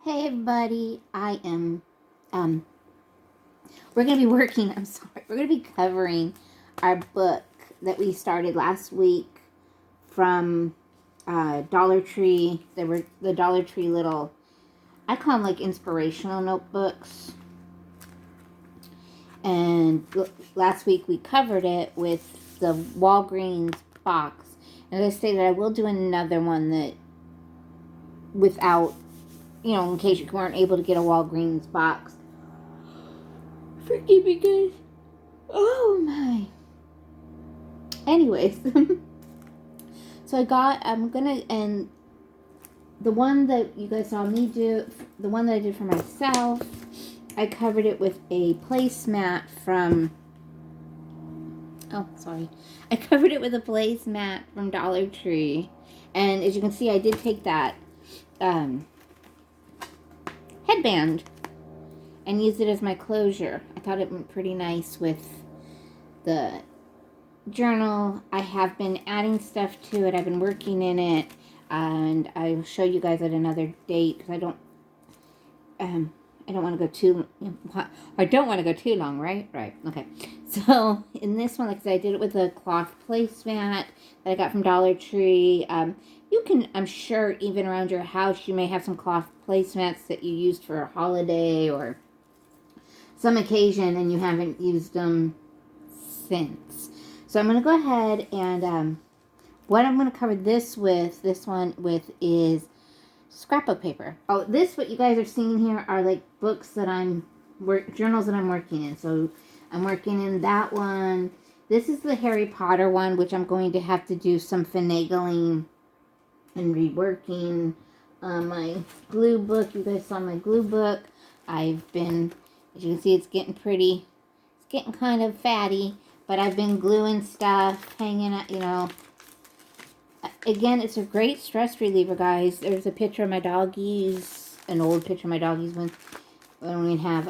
Hey everybody, um, we're going to be working, we're going to be covering our book that we started last week from Dollar Tree. They were the Dollar Tree little, I call them like inspirational notebooks. And last week we covered it with the Walgreens box. And as I stated, I will do another one that without, in case you weren't able to get a Walgreens box. Forgive me, guys. Oh, my. Anyways. So and the one that you guys saw me do, the one that I did for myself, I covered it with a placemat from, I covered it with a placemat from Dollar Tree. And as you can see, I did take that headband and use it as my closure. I thought it went pretty nice with the journal. I have been adding stuff to it. I've been working in it, and I'll show you guys at another date because I don't want to go too. I don't want to go too long, right? Right. Okay. So in this one, like I said, I did it with a cloth placemat that I got from Dollar Tree. You can, I'm sure, even around your house, you may have some cloth placemats that you used for a holiday or some occasion and you haven't used them since. So I'm going to go ahead and what I'm going to cover this one with is scrapbook paper. Oh, what you guys are seeing here are like books that journals that I'm working in. So I'm working in that one. This is the Harry Potter one, which I'm going to have to do some finagling and reworking. My glue book, you guys saw my glue book. I've been, as you can see, it's getting kind of fatty, but I've been gluing stuff, hanging out, Again, it's a great stress reliever, guys. There's a picture of my doggies, an old picture of my doggies when we have,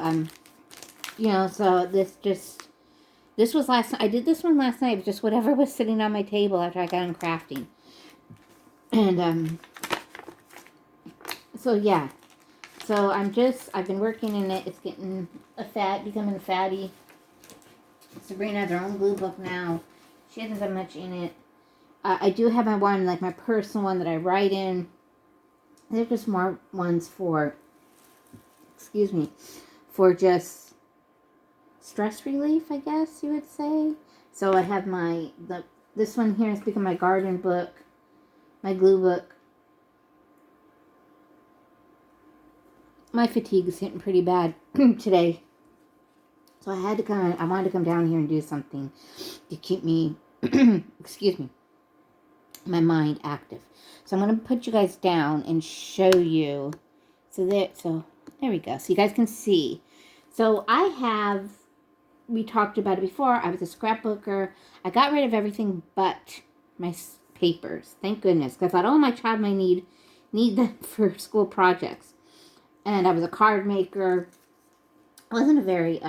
so this was last night. I did this one last night, just whatever was sitting on my table after I got done crafting. And, so yeah. So I've been working in it. It's getting becoming fatty. Sabrina has her own glue book now. She hasn't done much in it. I do have my one, like my personal one that I write in. There's just more ones for just stress relief, I guess you would say. So I have this one here is become my garden book, my glue book. My fatigue is hitting pretty bad today. So I wanted to come down here and do something to keep me, my mind active. So I'm going to put you guys down and show you. So there we go. So you guys can see. So we talked about it before. I was a scrapbooker. I got rid of everything but my papers. Thank goodness. Because I thought, oh, my child might need them for school projects. And I was a card maker. I wasn't a very,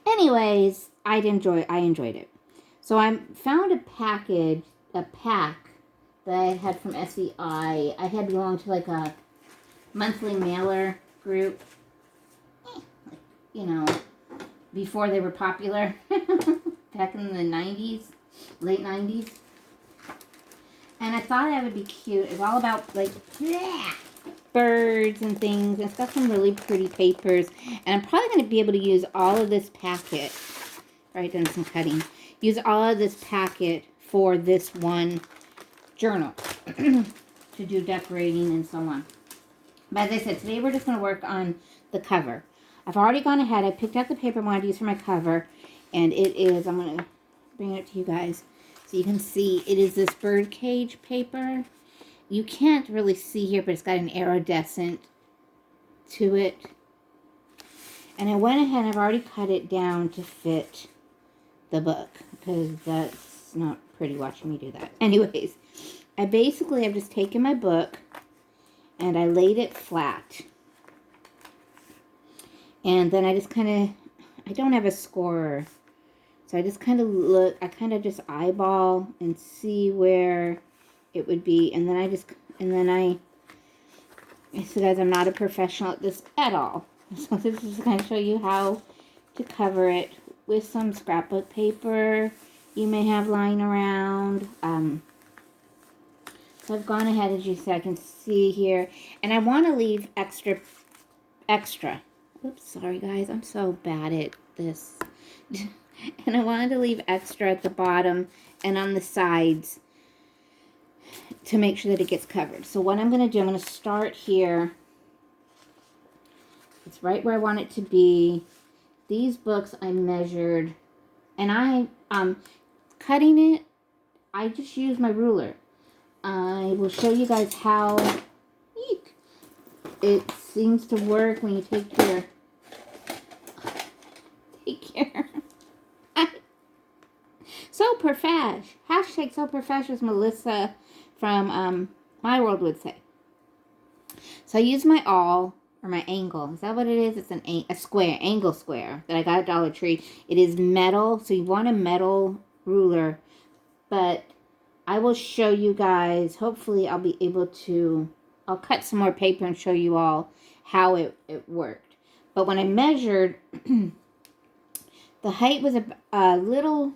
anyways, I enjoyed it. So I found a pack that I had from SEI. I had belonged to like a monthly mailer group, before they were popular, back in the 90s, late 90s. And I thought that would be cute. It's all about like birds and things. It's got some really pretty papers. And I'm probably going to be able to use all of this packet. Already done some cutting. Use all of this packet for this one journal to do decorating and so on. But as I said, today we're just going to work on the cover. I've already gone ahead. I picked out the paper I wanted to use for my cover. And it is, I'm going to bring it to you guys so you can see. It is this bird cage paper. You can't really see here, but it's got an iridescent to it. And I went ahead and I've already cut it down to fit the book because that's not pretty watching me do that. Anyways, I've just taken my book and I laid it flat. And then I just I don't have a scorer. So I just just eyeball and see where it would be. And then I So guys, I'm not a professional at this at all. So this is going to show you how to cover it with some scrapbook paper you may have lying around. So I've gone ahead, as you said, I can see here. And I want to leave extra. Oops, sorry guys, I'm so bad at this. And I wanted to leave extra at the bottom and on the sides to make sure that it gets covered. So what I'm going to do, I'm going to start here. It's right where I want it to be. These books I measured, and cutting it, I just use my ruler. I will show you guys how it seems to work when you take your so profesh. Hashtag so profesh, as Melissa from My World would say. So I use my awl, or my angle. Is that what it is? It's a square, angle square that I got at Dollar Tree. It is metal, so you want a metal ruler. But I will show you guys, hopefully I'll be able to, I'll cut some more paper and show you all how it worked. But when I measured, the height was a little,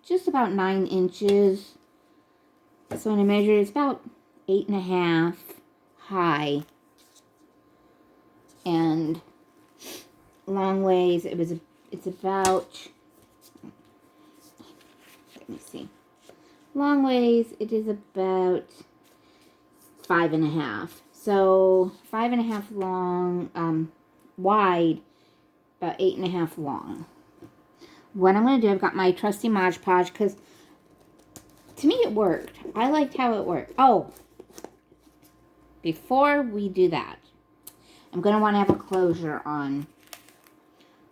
just about 9 inches. So when I measured, it's about 8.5 high. And long ways, it's about, let me see. Long ways, it is about 5.5. So 5.5 long, wide, about 8.5 long. What I'm going to do, I've got my trusty Mod Podge, because to me it worked. I liked how it worked. Oh, before we do that, I'm going to want to have a closure on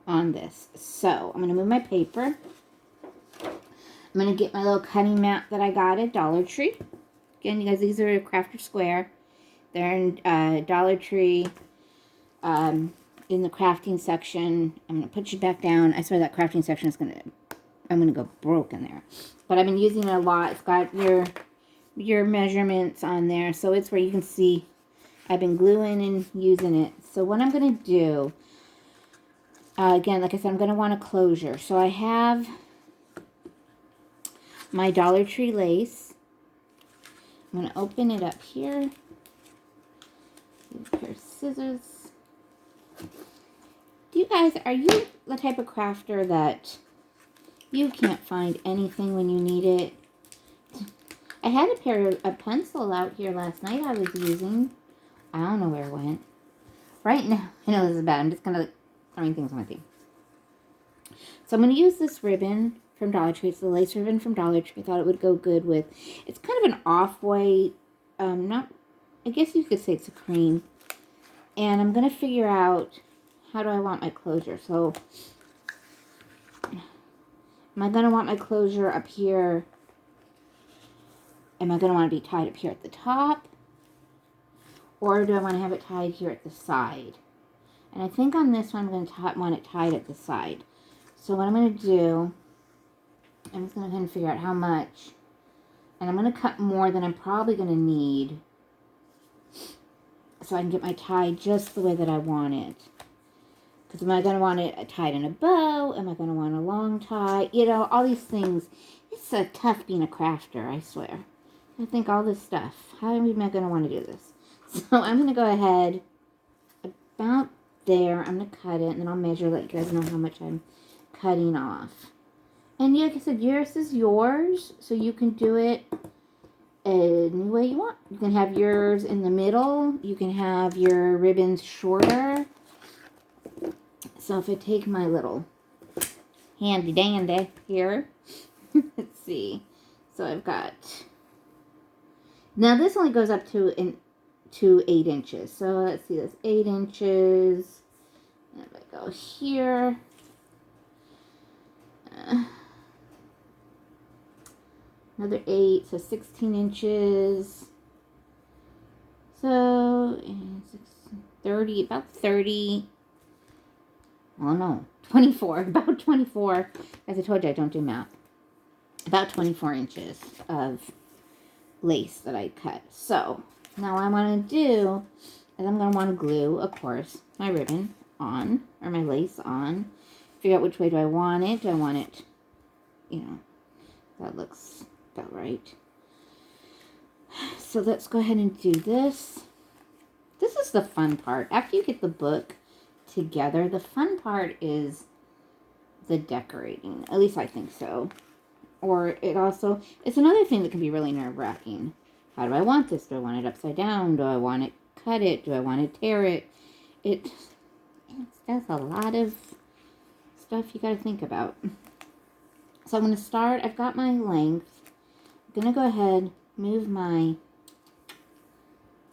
this. So I'm going to move my paper. I'm going to get my little cutting mat that I got at Dollar Tree. Again, you guys, these are Crafter Square. They're in Dollar Tree. In the crafting section. I'm going to put you back down. I swear that crafting section is I'm going to go broke in there. But I've been using it a lot. It's got your measurements on there. So it's where you can see I've been gluing and using it. So what I'm going to do, again, like I said, I'm going to want a closure. So I have my Dollar Tree lace. I'm going to open it up here. Use a pair of scissors. Do you guys, are you the type of crafter that you can't find anything when you need it? I had a pencil out here last night I was using. I don't know where it went. Right now, I know this is bad. I'm just going to throwing things on my thing. So I'm going to use this ribbon from Dollar Tree. It's the lace ribbon from Dollar Tree. I thought it would go good with, it's kind of an off-white, I guess you could say it's a cream. And I'm going to figure out, how do I want my closure? So, am I going to want my closure up here? Am I going to want to be tied up here at the top? Or do I want to have it tied here at the side? And I think on this one, I'm going to want it tied at the side. So what I'm going to do, I'm just going to kind of figure out how much. And I'm going to cut more than I'm probably going to need, so I can get my tie just the way that I want it. Because am I going to want it tied in a bow? Am I going to want a long tie? You know, all these things. It's tough being a crafter, I swear. I think all this stuff. How am I going to want to do this? So I'm going to go ahead about there. I'm going to cut it, and then I'll measure, let you guys know how much I'm cutting off. And like I said, yours is yours, so you can do it any way you want. You can have yours in the middle. You can have your ribbons shorter. So if I take my little handy dandy here, let's see. So I've got, now this only goes up to 8 inches. So let's see, that's 8 inches. And if I go here, another 8, so 16 inches. So 30, about 30. Oh no, 24, about 24. As I told you, I don't do math. About 24 inches of lace that I cut. So now what I want to do, is I'm going to want to glue, of course, my ribbon on, or my lace on. Figure out which way do I want it. Do I want it, you know, that looks about right. So let's go ahead and do this. This is the fun part. After you get the book together, the fun part is the decorating. At least I think so. Or it's another thing that can be really nerve-wracking. How do I want this? Do I want it upside down? Do I want it cut it? Do I want to tear it? That's a lot of stuff you got to think about. So I'm going to start. I've got my length. I'm going to go ahead, move my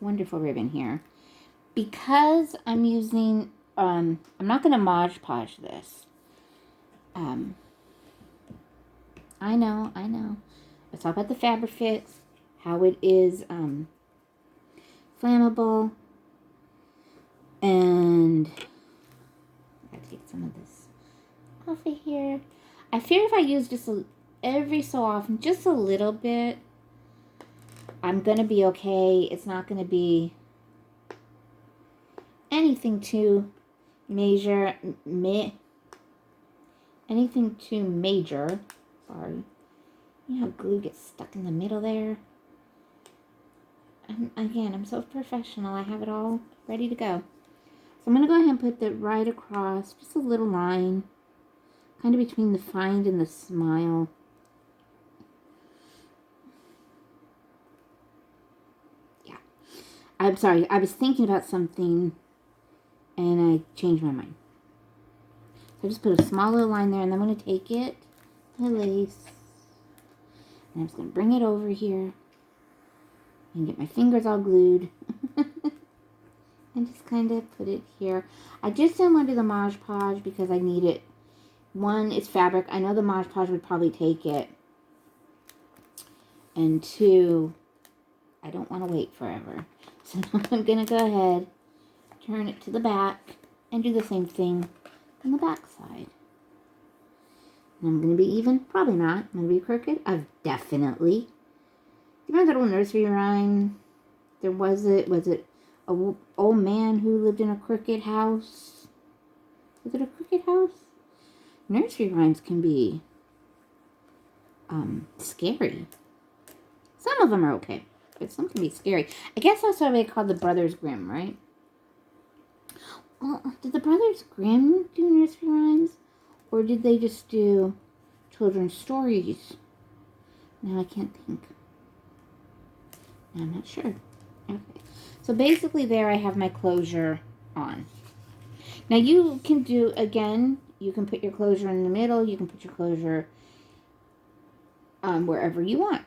wonderful ribbon here. Because I'm using, I'm not going to Mod Podge this. I know. It's all about the fabric fits, how it is flammable, and I gotta take some of this off of here. I fear if I use just every so often, just a little bit, I'm gonna be okay. It's not gonna be anything too major. Sorry. You know how glue gets stuck in the middle there? Again, I'm so professional. I have it all ready to go. So I'm going to go ahead and put that right across. Just a little line. Kind of between the find and the smile. Yeah. I'm sorry. I was thinking about something and I changed my mind. So I just put a small little line there and I'm going to take it, my lace, and I'm just going to bring it over here and get my fingers all glued and just kind of put it here. I just didn't want to do the Mod Podge because I need it. One, it's fabric. I know the Mod Podge would probably take it. And two, I don't want to wait forever. So I'm going to go ahead, turn it to the back, and do the same thing on the back side. And I'm going to be even. Probably not. I'm going to be crooked. I've definitely. Do you remember that old nursery rhyme? Was it a old man who lived in a crooked house? Was it a crooked house? Nursery rhymes can be scary. Some of them are okay, but some can be scary. I guess that's why they called the Brothers Grimm, right? Well, did the Brothers Grimm do nursery rhymes? Or did they just do children's stories? Now I can't think. I'm not sure. Okay. So basically there I have my closure on. Now you can do, again, you can put your closure in the middle. You can put your closure wherever you want.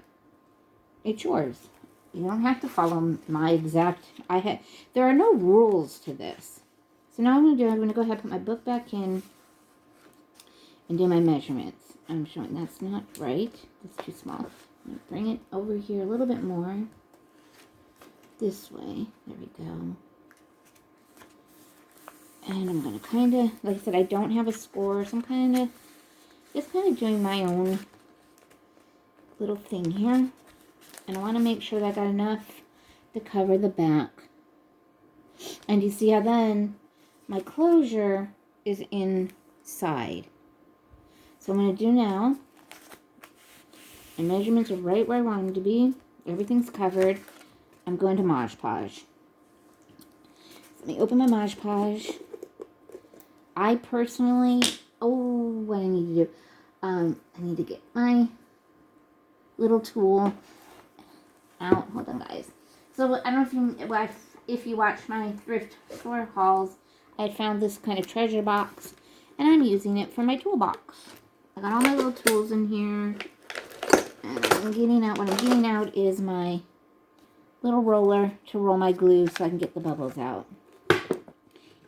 It's yours. You don't have to follow my exact... There are no rules to this. So now I'm going to go ahead and put my book back in and do my measurements. I'm showing that's not right. That's too small. I'm going to bring it over here a little bit more. This way. There we go. And I'm going to kind of, like I said, I don't have a score, so I'm just kind of doing my own little thing here. And I want to make sure that I got enough to cover the back. And you see how then my closure is inside. So what I'm going to do now, my measurements are right where I want them to be. Everything's covered. I'm going to Mod Podge. Let me open my Mod Podge. I personally, what I need to do, I need to get my little tool out. Hold on, guys. So I don't know if you watch my thrift store hauls, I found this kind of treasure box, and I'm using it for my toolbox. I got all my little tools in here, and what I'm getting out is my little roller to roll my glue so I can get the bubbles out.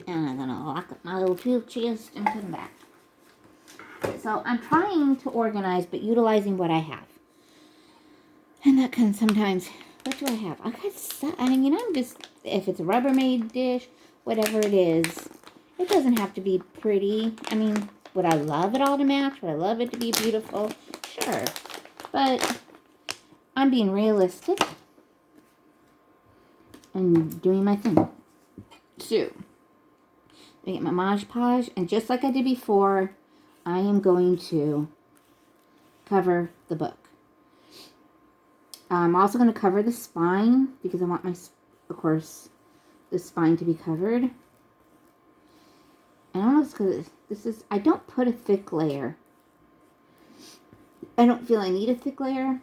And I'm going to lock up my little tool chest and put them back. So I'm trying to organize, but utilizing what I have. And that can sometimes, what do I have? I got stuff, I'm just, if it's a Rubbermaid dish, whatever it is, it doesn't have to be pretty. Would I love it all to match? Would I love it to be beautiful? Sure. But I'm being realistic and doing my thing. So, I get my Mod Podge, and just like I did before, I am going to cover the book. I'm also going to cover the spine because I want my, of course, the spine to be covered. And I don't know if it's because I don't put a thick layer. I don't feel I need a thick layer.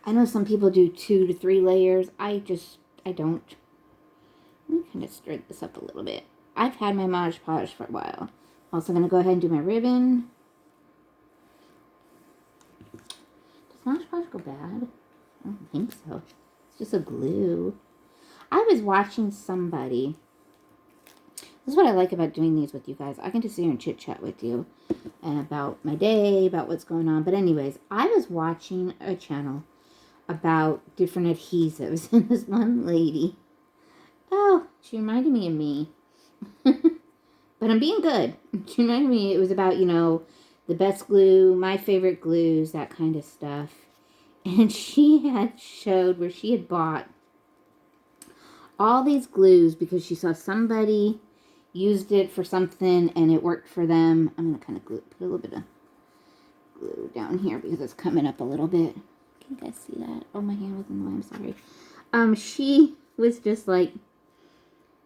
I know some people do 2 to 3 layers. I don't. Let me kind of stir this up a little bit. I've had my Mod Podge for a while. Also going to go ahead and do my ribbon. Does Mod Podge go bad? I don't think so. It's just a glue. I was watching somebody. This is what I like about doing these with you guys. I can just sit here and chit chat with you about my day, about what's going on. But anyways, I was watching a channel about different adhesives. And this one lady, oh, she reminded me of me. But I'm being good. She reminded me, it was about, you know, the best glue, my favorite glues, that kind of stuff. And she had showed where she had bought all these glues because she saw somebody used it for something and it worked for them. I'm going to kind of put a little bit of glue down here because it's coming up a little bit. Can you guys see that? Oh, my hand was in the way. I'm sorry. She was just like,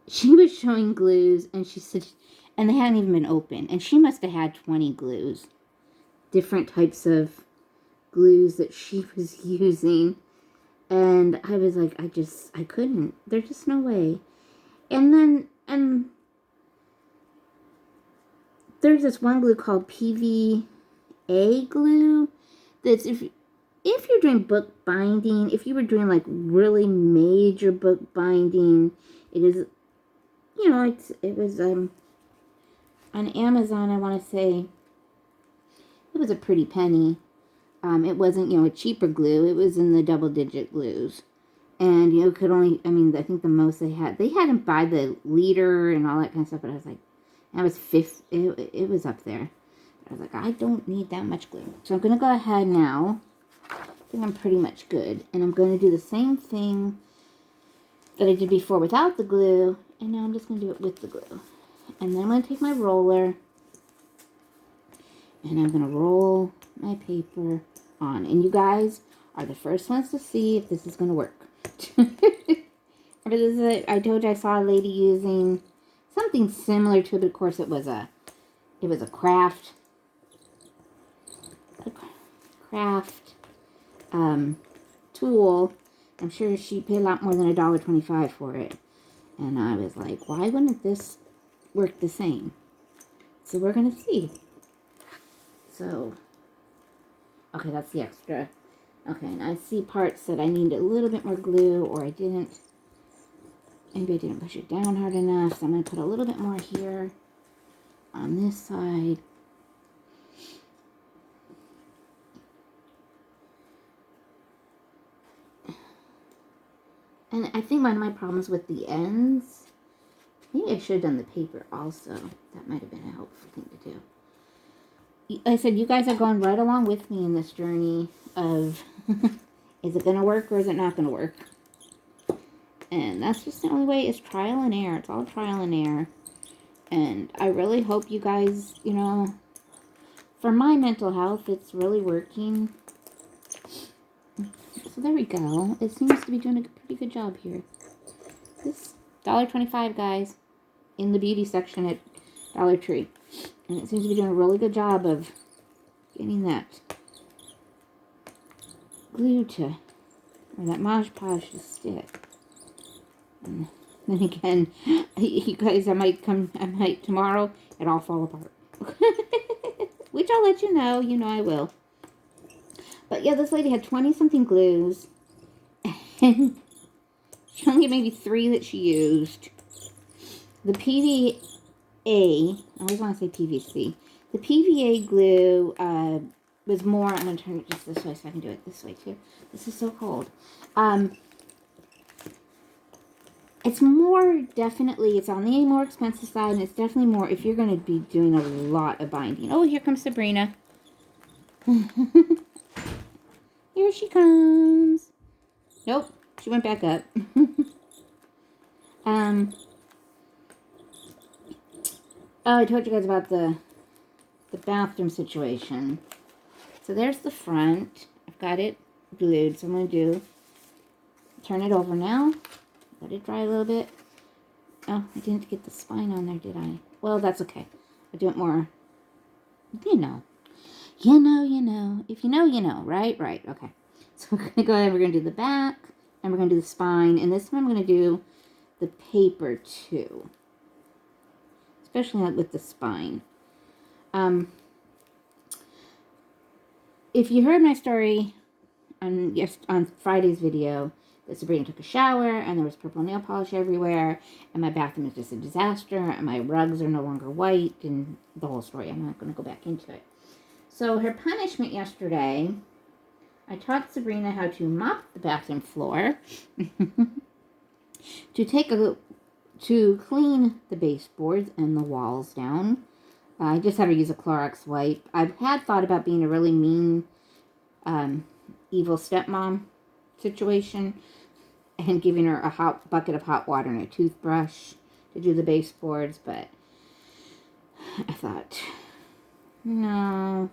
she was showing glues and she said, and they hadn't even been open. And she must have had 20 glues. Different types of glues that she was using. And I was like, I couldn't. There's just no way. And there's this one glue called PVA glue. That's if you're doing book binding, if you were doing like really major book binding, it is, you know, it was on Amazon, I want to say, it was a pretty penny. It wasn't, you know, a cheaper glue. It was in the double-digit glues. And, you know, could only, I mean, I think the most they hadn't buy the liter and all that kind of stuff, but I was like, that was it was up there. I was like, I don't need that much glue. So I'm going to go ahead now. I think I'm pretty much good. And I'm going to do the same thing that I did before without the glue. And now I'm just going to do it with the glue. And then I'm going to take my roller. And I'm going to roll my paper on. And you guys are the first ones to see if this is going to work. I told you I saw a lady using something similar to it, but of course it was a craft tool. I'm sure she paid a lot more than $1.25 for it. And I was like, why wouldn't this work the same? So we're going to see. So, okay, that's the extra. Okay, and I see parts that I need a little bit more glue, or I didn't. Maybe I didn't push it down hard enough, so I'm going to put a little bit more here on this side. And I think one of my problems with the ends, maybe I should have done the paper also. That might have been a helpful thing to do. I said, you guys are going right along with me in this journey of, is it going to work or is it not going to work? And that's just the only way. It's trial and error. It's all trial and error. And I really hope you guys, you know, for my mental health, it's really working. So there we go. It seems to be doing a pretty good job here. This $1.25, guys, in the beauty section at Dollar Tree. And it seems to be doing a really good job of getting that glue to, or that Mod Podge to stick. And then again, you guys, I might tomorrow, it all fall apart. Which I'll let you know. You know I will. But yeah, this lady had 20-something glues. And she only had maybe 3 that she used. The PVA, I always want to say PVC. The PVA glue was more, I'm going to turn it just this way so I can do it this way too. This is so cold. It's more, definitely, it's on the more expensive side, and it's definitely more if you're going to be doing a lot of binding. Oh, here comes Sabrina. Here she comes. Nope, she went back up. Oh, I told you guys about the bathroom situation. So there's the front. I've got it glued, so I'm going to turn it over now. Let it dry a little bit. Oh, I didn't get the spine on there, did I? Well, that's okay. I'll do it more, you know. You know. If you know, you know. Right? Okay. So we're going to go ahead. We're going to do the back, and we're going to do the spine. And this one I'm going to do the paper, too. Especially with the spine. If you heard my story on Friday's video, that Sabrina took a shower and there was purple nail polish everywhere and my bathroom is just a disaster and my rugs are no longer white and the whole story. I'm not going to go back into it. So her punishment yesterday, I taught Sabrina how to mop the bathroom floor, to clean the baseboards and the walls down. I just had her use a Clorox wipe. I've had thought about being a really mean, evil stepmom situation and giving her a hot bucket of hot water and a toothbrush to do the baseboards, but I thought, no,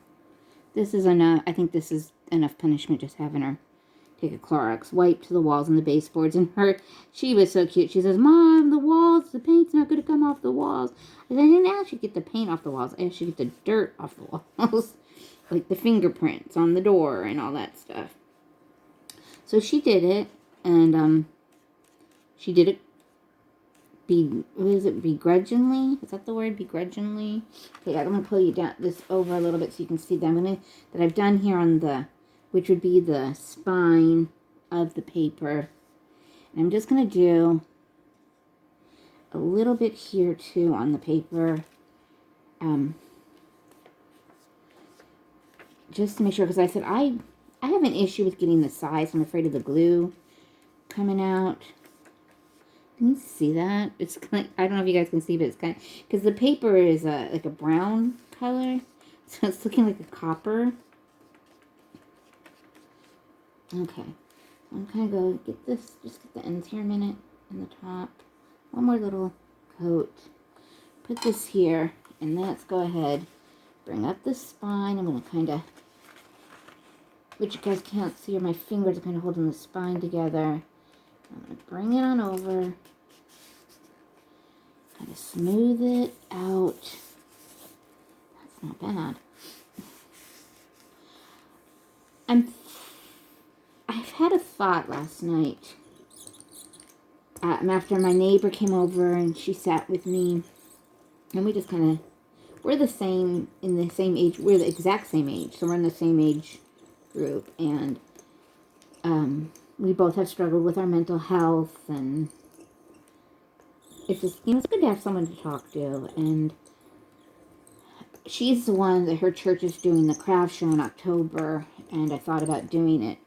this is enough. I think this is enough punishment, just having her take a Clorox wipe to the walls and the baseboards. And she was so cute. She says, Mom, the paint's not going to come off the walls. I said, I didn't actually get the paint off the walls. I actually get the dirt off the walls. Like the fingerprints on the door and all that stuff. So she did it. And she did it begrudgingly? Is that the word? Begrudgingly? Okay, I'm going to pull you down this over a little bit so you can see that I've done here on which would be the spine of the paper. And I'm just going to do a little bit here too on the paper. Just to make sure, because I said I have an issue with getting the size. I'm afraid of the glue coming out. Can you see that? It's kind of, I don't know if you guys can see, but it's kind of, because the paper is like a brown color, so it's looking like a copper. Okay, I'm kind of going to get this, just get the ends here a minute, and the top. One more little coat. Put this here, and let's go ahead, bring up the spine. I'm going to kind of, which you guys can't see, or my fingers are kind of holding the spine together. I'm going to bring it on over, kind of smooth it out. That's not bad. I've had a thought last night. After my neighbor came over and she sat with me, and we just kind of, we're the same, in the same age, we're the exact same age, so we're in the same age group, and we both have struggled with our mental health, and it's just, it's good to have someone to talk to. And she's the one that her church is doing the craft show in October, and I thought about doing it,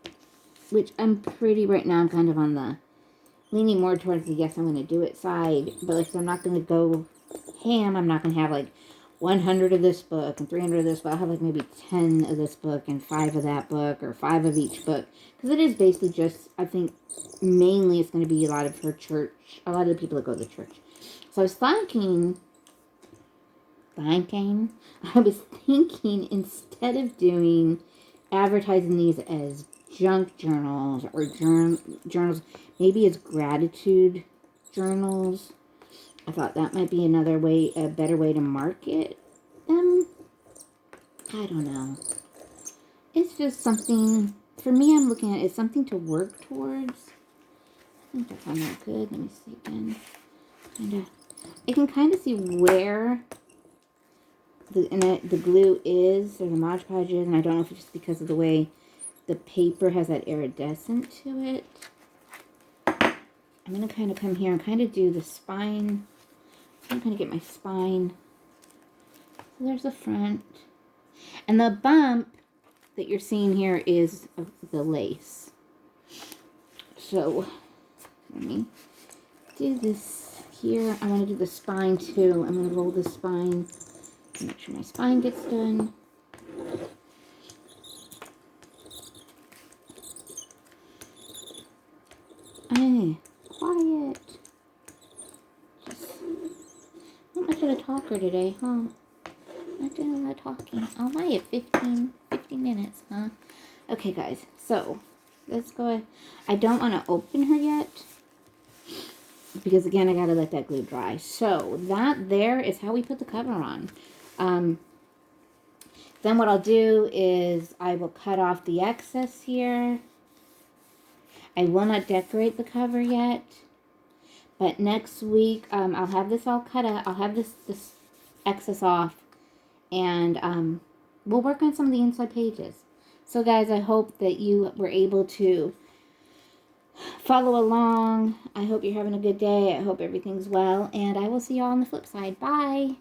which I'm right now, I'm kind of on the leaning more towards the yes, I'm going to do it side, but like, I'm not going to go ham. I'm not going to have like 100 of this book and 300 of this book. I'll have like maybe 10 of this book and 5 of that book, or 5 of each book, because it is basically just, I think mainly it's going to be a lot of her church, a lot of the people that go to the church. So I was thinking instead of doing, advertising these as junk journals or journals, maybe as gratitude journals. I thought that might be a better way to market them. I don't know. It's just something, for me, I'm looking at it as something to work towards. I think that's on there good. Let me see again. I can kind of see where the glue is, or the Mod Podge is, and I don't know if it's just because of the way the paper has that iridescent to it. I'm going to kind of come here and kind of do the spine. I'm going to get my spine. So there's the front. And the bump that you're seeing here is the lace. So let me do this here. I want to do the spine too. I'm going to roll the spine. Make sure my spine gets done. Hey, quiet. much of a talker today, huh? Not doing a lot of talking. Oh, am I at 15 minutes, huh? Okay, guys. So, let's go ahead. I don't want to open her yet. Because, again, I got to let that glue dry. So, that there is how we put the cover on. Then what I'll do is I will cut off the excess here. I will not decorate the cover yet. But next week, I'll have this all cut out. I'll have this excess off. And we'll work on some of the inside pages. So, guys, I hope that you were able to follow along. I hope you're having a good day. I hope everything's well. And I will see you all on the flip side. Bye.